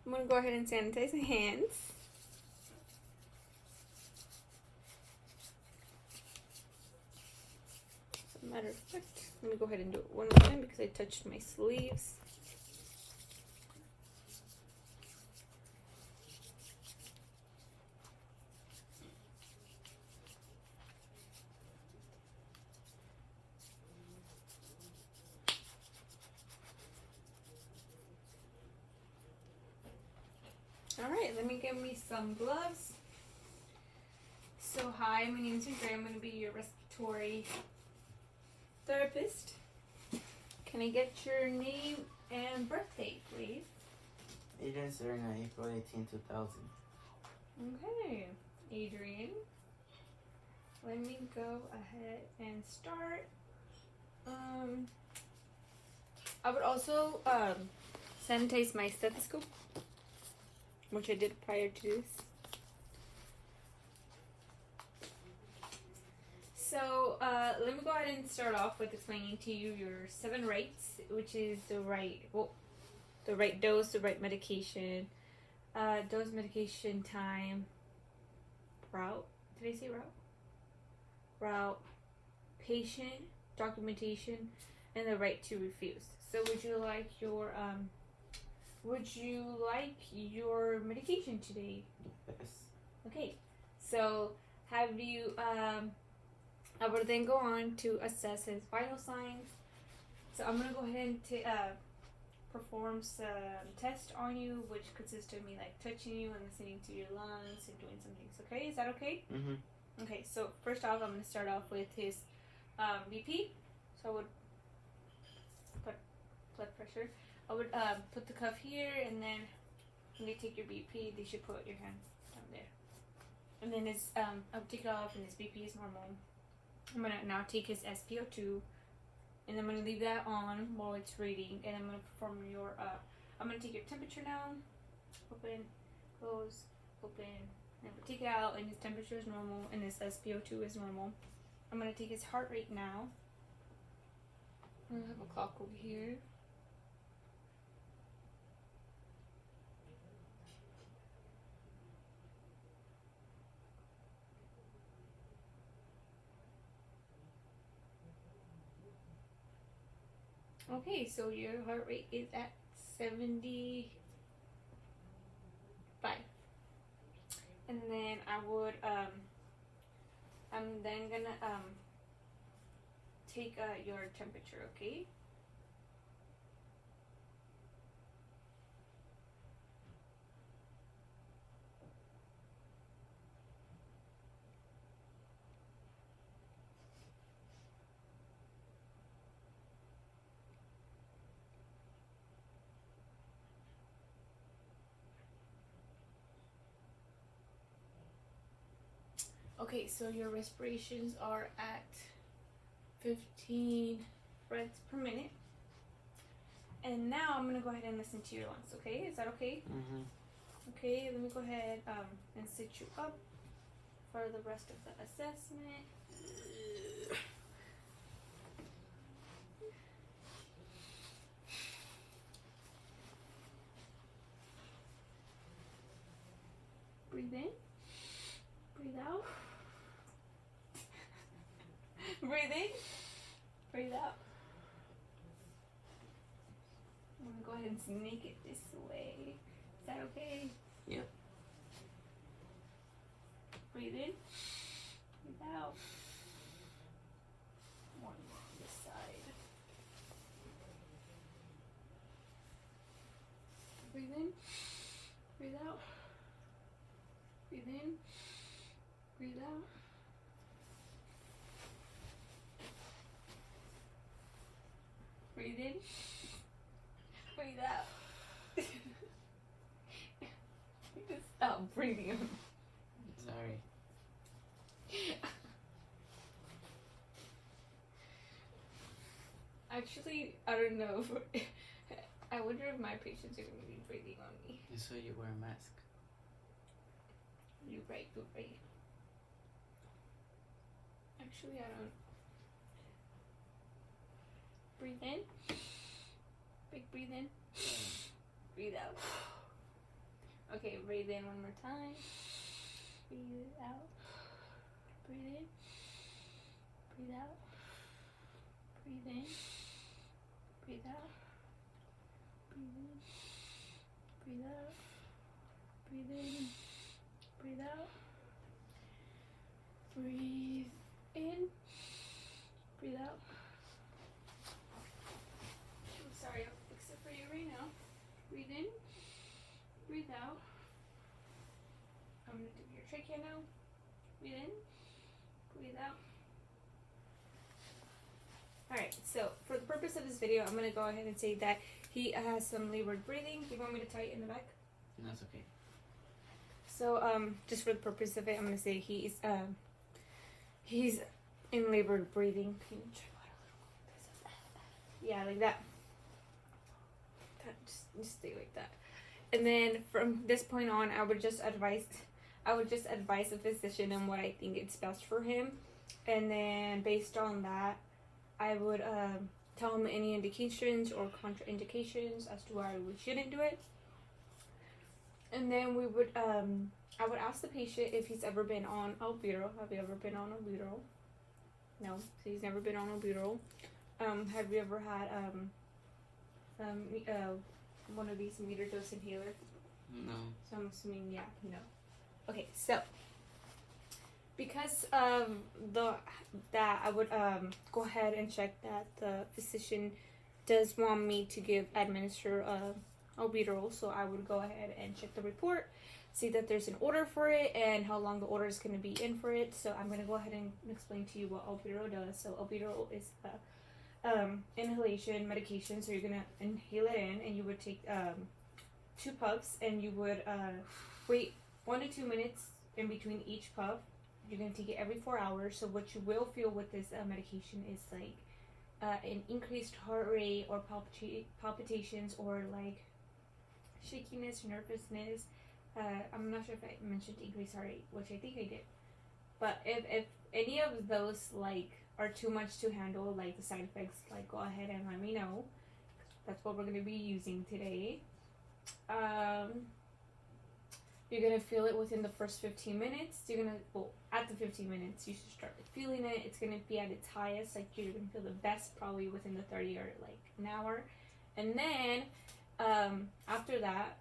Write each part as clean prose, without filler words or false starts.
I'm gonna go ahead and sanitize my hands. As a matter of fact, let me go ahead and do it one more time because I touched my sleeves. Alright, let me get me some gloves. So hi, my name is Andrea. I'm going to be your respiratory therapist. Can I get your name and birthday, please? Adrian Serna, April 18, 2000. Okay, Adrian. Let me go ahead and start. I would also sanitize my stethoscope, which I did prior to this. So let me go ahead and start off with explaining to you your 7 rights, which is the right dose, the right medication, dose, medication, time, route. Did I say route? Route, patient, documentation, and the right to refuse. So would you like your medication today? Yes. Okay. So have you I will then go on to assess his vital signs. So I'm gonna go ahead and perform some test on you, which consists of me like touching you and listening to your lungs and doing some things. Okay, is that okay? Mm-hmm. Okay. So first off, I'm gonna start off with his BP. So I would put blood pressure. I would put the cuff here, and then when they take your BP, they should put your hand down there. And then his I'll take it off, and his BP is normal. I'm gonna now take his SpO2, and I'm gonna leave that on while it's reading, and I'm gonna perform your I'm gonna take your temperature now. Open, close, open, and we'll take it out, and his temperature is normal, and his SpO2 is normal. I'm gonna take his heart rate now. I have a clock over here. Okay, so your heart rate is at 75. And then I'm then gonna take your temperature, okay? Okay, so your respirations are at 15 breaths per minute. And now I'm gonna go ahead and listen to your lungs, okay? Is that okay? Mm-hmm. Okay, let me go ahead and sit you up for the rest of the assessment. Breathe in, breathe out. Breathe in, breathe out. I'm gonna go ahead and sneak it this way. Is that okay? Yep. Breathe in, breathe out. One more on this side. Breathe in, breathe out. Breathe in, breathe out. Breathe in, breathe out. Just stop breathing. Sorry. Actually, I don't know. I wonder if my patients are going to be breathing on me. So you wear a mask. You're right, you're right. Actually, I don't. Breathe in. Big breathe in. Breathe out. Okay, breathe in one more time. Breathe out. Breathe in. Breathe out. Breathe in. Breathe out. Breathe in. Breathe out. Breathe in. Breathe out. Breathe in. Breathe out. I'm sorry, I'll fix it for you right now. Breathe in. Breathe out. I'm going to do your trachea now. Breathe in. Breathe out. Alright, so for the purpose of this video, I'm going to go ahead and say that he has some labored breathing. Do you want me to tie it in the back? No, that's okay. So, just for the purpose of it, I'm going to say he's in labored breathing. Can you try a little? Yeah, like that. Just stay like that. And then from this point on, I would just advise the physician on what I think it's best for him, and then based on that, I would tell him any indications or contraindications as to why we shouldn't do it. And then we would I would ask the patient if he's ever been on albuterol. Have you ever been on albuterol? No, so he's never been on albuterol. Have you ever had one of these meter dose inhalers? No. So I'm assuming, yeah, no. Okay, so because of that, I would go ahead and check that the physician does want me to administer albuterol. So I would go ahead and check the report, see that there's an order for it and how long the order is going to be in for it. So I'm going to go ahead and explain to you what albuterol does. So albuterol is inhalation medication. So you're going to inhale it in, and you would take 2 puffs, and you would wait 1 to 2 minutes in between each puff. You're going to take it every 4 hours. So what you will feel with this medication is like an increased heart rate or palpitations or like shakiness, nervousness. I'm not sure if I mentioned increased heart rate, which I think I did. But if any of those like are too much to handle, like the side effects, like go ahead and let me know. That's what we're going to be using today. You're going to feel it within the first 15 minutes. At the 15 minutes, you should start feeling it. It's going to be at its highest. Like, you're going to feel the best probably within the 30 or like an hour. And then, after that,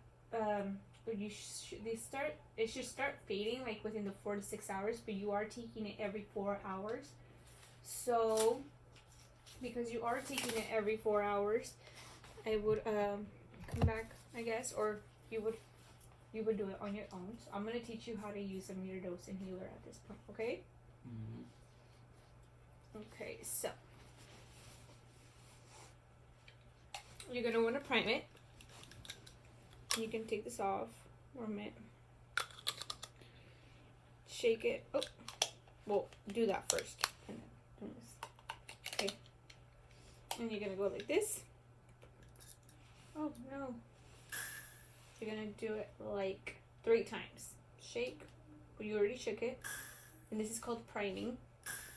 it should start fading like within the 4 to 6 hours, but you are taking it every 4 hours. So, because you are taking it every 4 hours, I would, come back, I guess, or you would do it on your own. So I'm going to teach you how to use a meter dose inhaler at this point, okay? Mm-hmm. Okay, so you're going to want to prime it. You can take this off, warm it, shake it. Oh, well, do that first. And then do this. Okay. And you're going to go like this. Oh, no. You're going to do it like 3 times. Shake. Well, you already shook it. And this is called priming.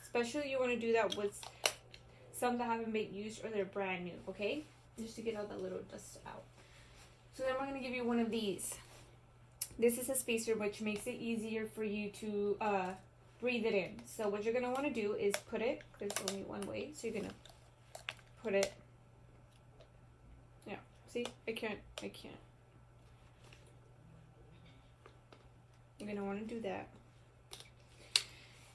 Especially you want to do that with some that haven't been used or they're brand new, okay? Just to get all the little dust out. So then we're going to give you one of these. This is a spacer which makes it easier for you to breathe it in. So what you're going to want to do is put it, there's only one way, so you're going to put it, yeah, see, I can't. You're going to want to do that.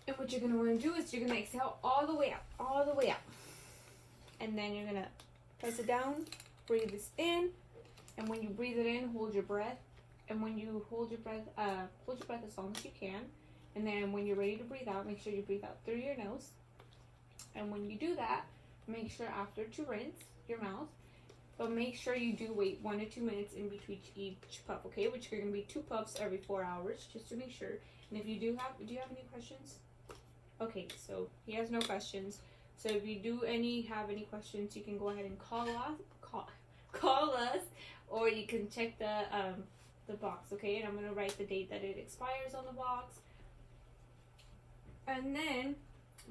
And what you're going to want to do is you're going to exhale all the way out. And then you're going to press it down, breathe this in, and when you breathe it in, hold your breath. And when you hold your breath as long as you can. And then when you're ready to breathe out, make sure you breathe out through your nose. And when you do that, make sure after to rinse your mouth. But make sure you do wait 1 to 2 minutes in between each puff, okay? Which are going to be 2 puffs every 4 hours, just to make sure. And if you do you have any questions? Okay, so he has no questions. So if you do have any questions, you can go ahead and call us, or you can check the box, okay? And I'm going to write the date that it expires on the box. And then,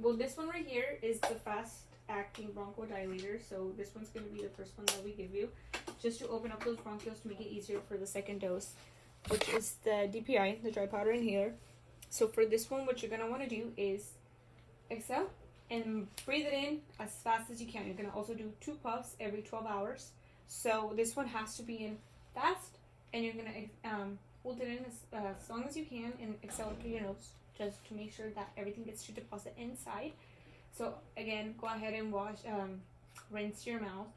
well, this one right here is the fast-acting bronchodilator. So this one's going to be the first one that we give you, just to open up those bronchioles to make it easier for the second dose. which is the DPI, the dry powder inhaler. So for this one, what you're gonna want to do is exhale and breathe it in as fast as you can. You're gonna also do 2 puffs every 12 hours. So this one has to be in fast, and you're gonna hold it in as long as you can and exhale through your nose, just to make sure that everything gets to deposit inside. So again, go ahead and rinse your mouth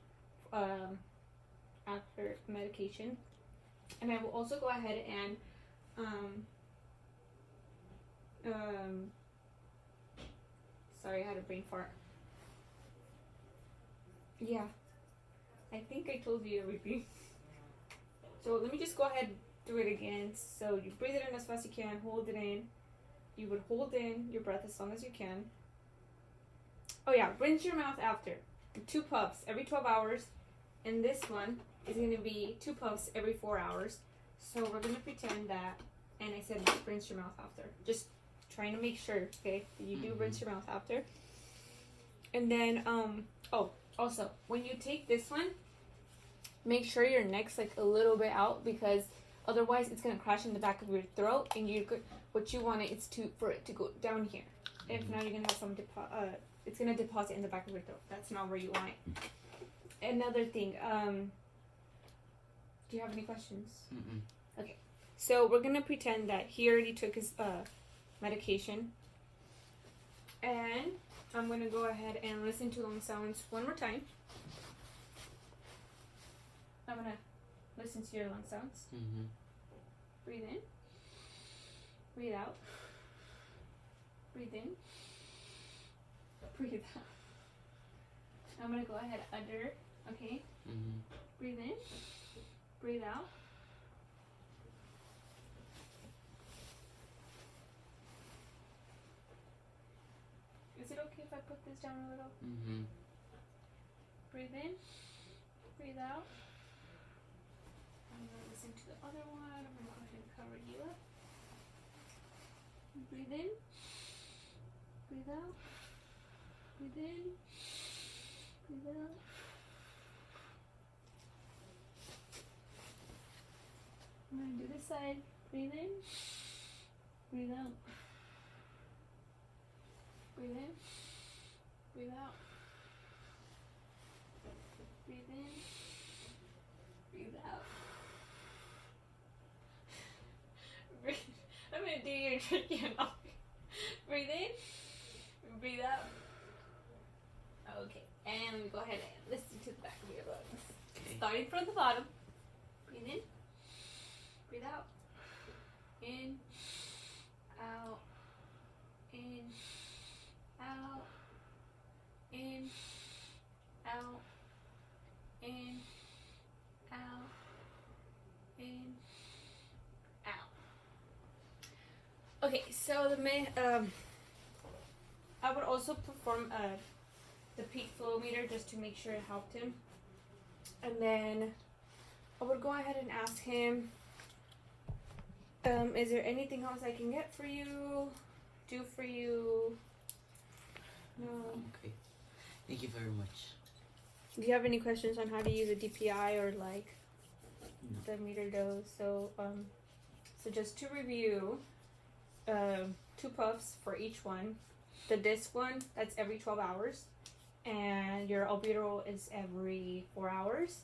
after medication. And I will also go ahead and sorry, I had a brain fart. Yeah, I think I told you everything. So let me just go ahead and do it again. So you breathe it in as fast as you can, hold it in. You would hold in your breath as long as you can. Oh yeah, rinse your mouth after. 2 puffs every 12 hours. And this one is going to be 2 puffs every 4 hours. So we're going to pretend that, and I said rinse your mouth after. Just trying to make sure, okay, that you do rinse your mouth after. And then, also, when you take this one, make sure your neck's like a little bit out, because otherwise it's going to crash in the back of your throat, and what you want is for it to go down here. If not, you're going to have some it's going to deposit in the back of your throat. That's not where you want it. Another thing, do you have any questions? Okay, so we're going to pretend that he already took his medication, and I'm going to go ahead and listen to lung sounds one more time. I'm going to listen to your lung sounds. Breathe in, breathe out, breathe in, breathe out. I'm going to go ahead under, okay? Breathe in, breathe out. Is it okay if I put this down a little? Breathe in, breathe out. I'm going to listen to the other one. I'm going to go ahead and cover you up. Breathe in, breathe out, breathe in, breathe out. I'm going to do this side. Breathe in, breathe out. Breathe in, breathe out. Breathe in, breathe out. Breathe. I'm going to do your tracheotomy. Breathe in, breathe out. Okay, and let me go ahead and listen to the back of your lungs. Okay. Starting from the bottom. Breathe in, breathe out. In, out, in, out, in, out, in, out, in, out. Okay, so I would also perform the peak flow meter just to make sure it helped him, and then I would go ahead and ask him, is there anything else I can get for you, do for you? No. Okay. Thank you very much. Do you have any questions on how to use a DPI or like No. the meter dose? So just to review, 2 puffs for each one. The disc one, that's every 12 hours. And your albuterol is every 4 hours.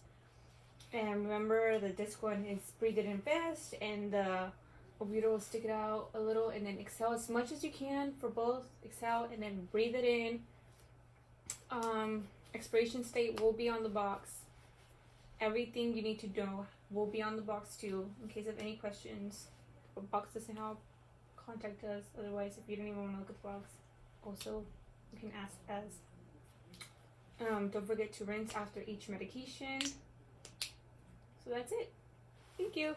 And remember, the disc one is breathe it in fast, and the albuterol, stick it out a little, and then exhale as much as you can for both. Exhale and then breathe it in. Expiration state will be on the box. Everything you need to know will be on the box too. In case of any questions, if the box doesn't help, contact us. Otherwise, if you don't even want to look at the box, also you can ask us. Don't forget to rinse after each medication. So that's it. Thank you.